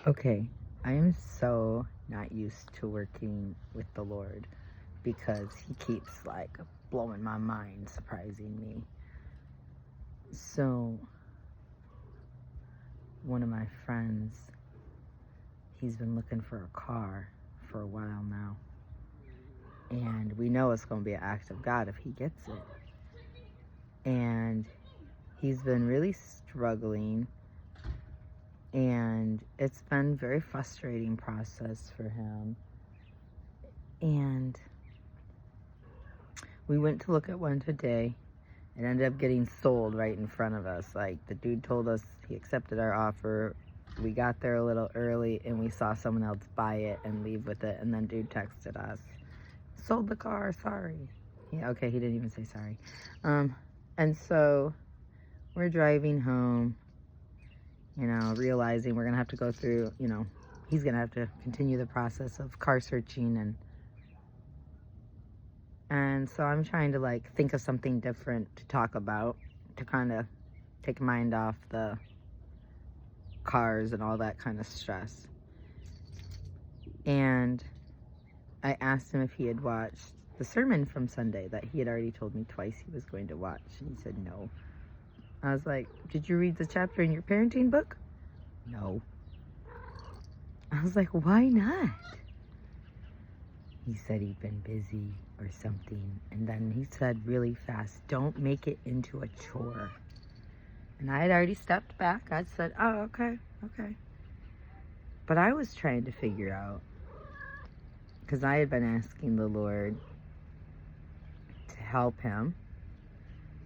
Okay, I am so not used to working with the Lord because He keeps like blowing my mind, surprising me. So, one of my friends, he's been looking for a car for a while now. And we know it's going to be an act of God if he gets it. And he's been really struggling, and it's been a very frustrating process for him. And we went to look at one today. It ended up getting sold right in front of us. Like, the dude told us he accepted our offer. We got there a little early, and we saw someone else buy it and leave with it. And then dude texted us, sold the car, sorry. Yeah, okay, he didn't even say sorry. And so we're driving home, realizing we're going to have to go through, he's going to have to continue the process of car searching. And so I'm trying to, think of something different to talk about to kind of take mind off the cars and all that kind of stress. And I asked him if he had watched the sermon from Sunday that he had already told me twice he was going to watch. And he said no. I was like, did you read the chapter in your parenting book? No. I was like, why not? He said he'd been busy or something. And then he said really fast, don't make it into a chore. And I had already stepped back. I said, oh, okay. But I was trying to figure out, because I had been asking the Lord to help him,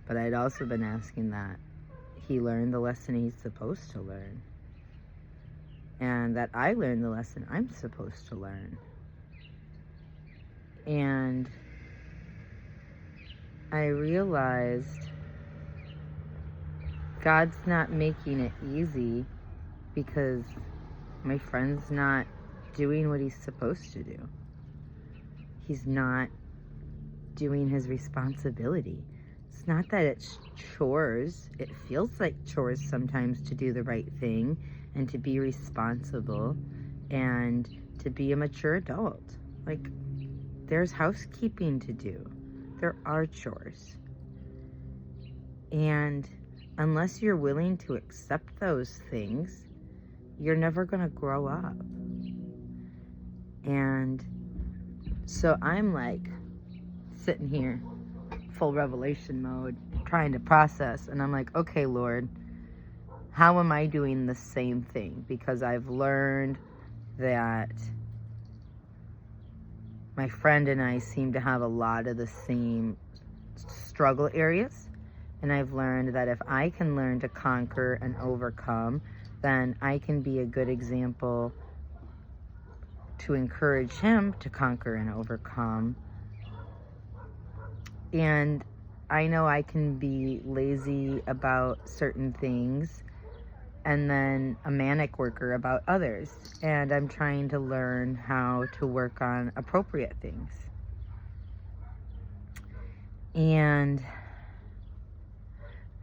but I'd also been asking that he learn the lesson he's supposed to learn, and that I learn the lesson I'm supposed to learn. And I realized God's not making it easy because my friend's not doing what he's supposed to do. He's not doing his responsibility. It's not that it's chores. It feels like chores sometimes to do the right thing and to be responsible and to be a mature adult. Like, there's housekeeping to do. There are chores. And unless you're willing to accept those things, you're never going to grow up. And so I'm sitting here, full revelation mode, trying to process. And I'm like, okay, Lord, how am I doing the same thing? Because I've learned that my friend and I seem to have a lot of the same struggle areas. And I've learned that if I can learn to conquer and overcome, then I can be a good example to encourage him to conquer and overcome. And I know I can be lazy about certain things and then a manic worker about others. And I'm trying to learn how to work on appropriate things. And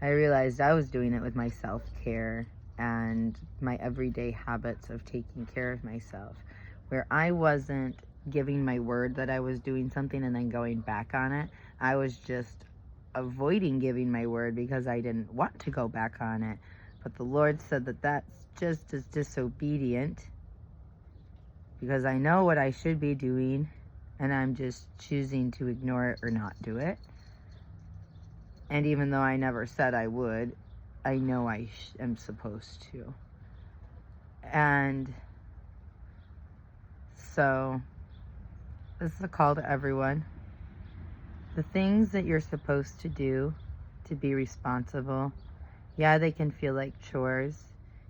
I realized I was doing it with my self-care and my everyday habits of taking care of myself, where I wasn't giving my word that I was doing something and then going back on it. I was just avoiding giving my word because I didn't want to go back on it. But the Lord said that that's just as disobedient, because I know what I should be doing and I'm just choosing to ignore it or not do it. And even though I never said I would, I know I am supposed to. And so this is a call to everyone. The things that you're supposed to do to be responsible, yeah, they can feel like chores.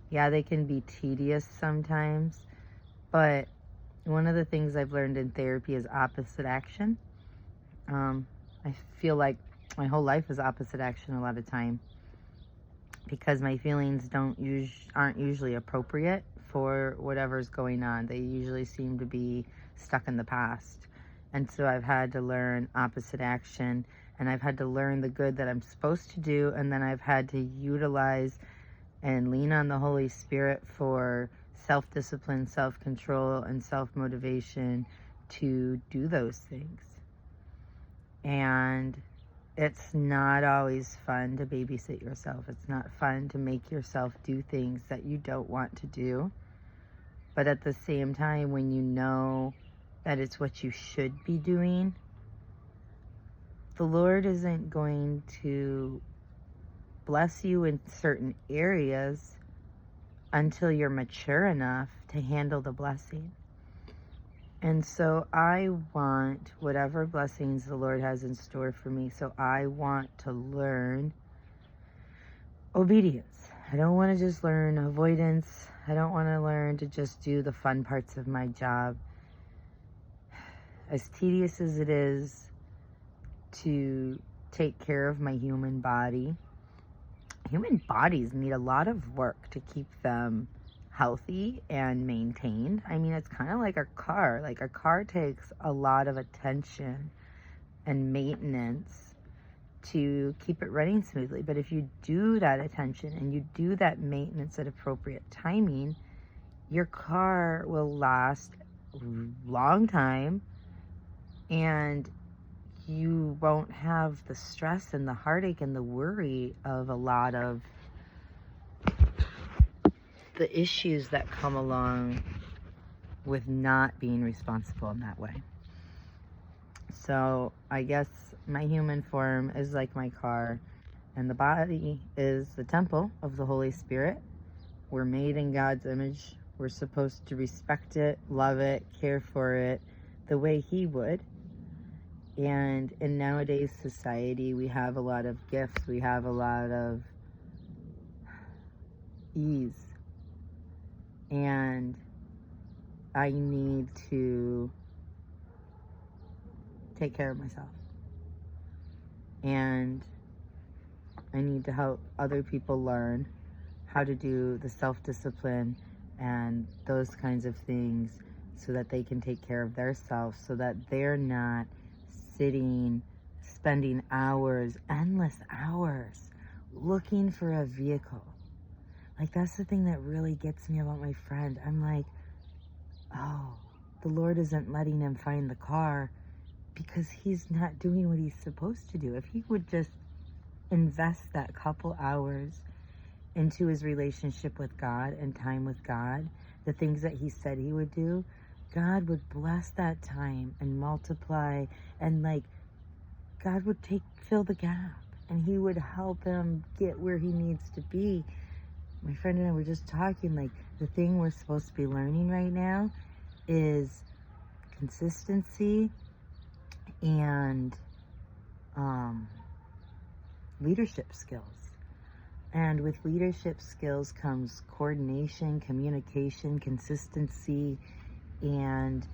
Yeah, they can be tedious sometimes. But one of the things I've learned in therapy is opposite action. I feel like my whole life is opposite action a lot of time, because my feelings aren't usually appropriate for whatever's going on. They usually seem to be stuck in the past. And so I've had to learn opposite action, and I've had to learn the good that I'm supposed to do, and then I've had to utilize and lean on the Holy Spirit for self-discipline, self-control, and self-motivation to do those things. And it's not always fun to babysit yourself. It's not fun to make yourself do things that you don't want to do. But at the same time, when you know that it's what you should be doing, the Lord isn't going to bless you in certain areas until you're mature enough to handle the blessing. And so I want whatever blessings the Lord has in store for me. So I want to learn obedience. I don't want to just learn avoidance. I don't want to learn to just do the fun parts of my job. As tedious as it is to take care of my human bodies need a lot of work to keep them healthy and maintained. I mean, it's kind of like a car. Like a car takes a lot of attention and maintenance to keep it running smoothly. But if you do that attention and you do that maintenance at appropriate timing, your car will last a long time, and you won't have the stress and the heartache and the worry of a lot of the issues that come along with not being responsible in that way. So I guess my human form is like my car, and the body is the temple of the Holy Spirit. We're made in God's image. We're supposed to respect it, love it, care for it the way He would. And in nowadays society, we have a lot of gifts. We have a lot of ease. And I need to take care of myself. And I need to help other people learn how to do the self-discipline and those kinds of things so that they can take care of themselves, so that they're not spending hours, endless hours, looking for a vehicle. Like, that's the thing that really gets me about my friend. I'm like, oh, the Lord isn't letting him find the car because he's not doing what he's supposed to do. If he would just invest that couple hours into his relationship with God and time with God, the things that he said he would do, God would bless that time and multiply, and like, God would fill the gap, and he would help him get where he needs to be. My friend and I were just talking, like, the thing we're supposed to be learning right now is consistency and leadership skills. And with leadership skills comes coordination, communication, consistency, and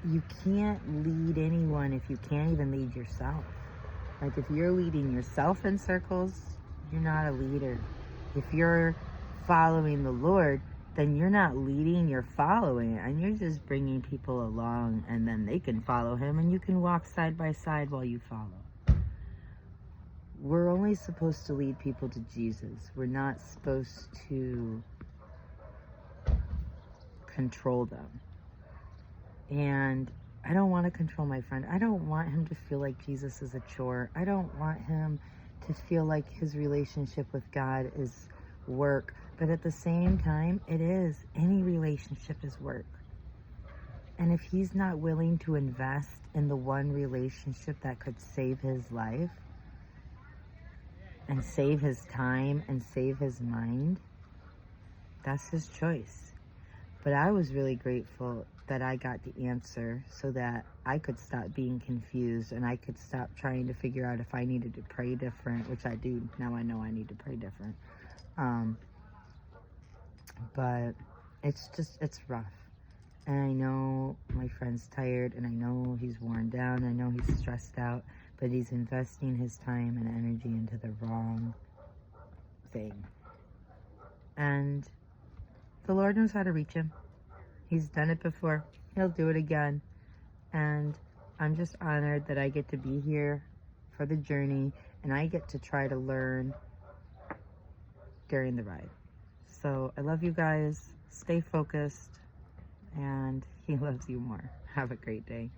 you can't lead anyone if you can't even lead yourself. Like, if you're leading yourself in circles, you're not a leader. If you're following the Lord, then you're not leading, you're following, and you're just bringing people along, and then they can follow him, and you can walk side by side while you follow. We're only supposed to lead people to Jesus. We're not supposed to control them. And I don't want to control my friend. I don't want him to feel like Jesus is a chore. I don't want him to feel like his relationship with God is work. But at the same time, it is. Any relationship is work. And if he's not willing to invest in the one relationship that could save his life and save his time and save his mind, that's his choice. But I was really grateful that I got the answer so that I could stop being confused, and I could stop trying to figure out if I needed to pray different, which I do. Now I know I need to pray different. But it's rough. And I know my friend's tired, and I know he's worn down, I know he's stressed out, but he's investing his time and energy into the wrong thing. And the Lord knows how to reach him. He's done it before. He'll do it again. And I'm just honored that I get to be here for the journey, and I get to try to learn during the ride. So I love you guys. Stay focused, and he loves you more. Have a great day.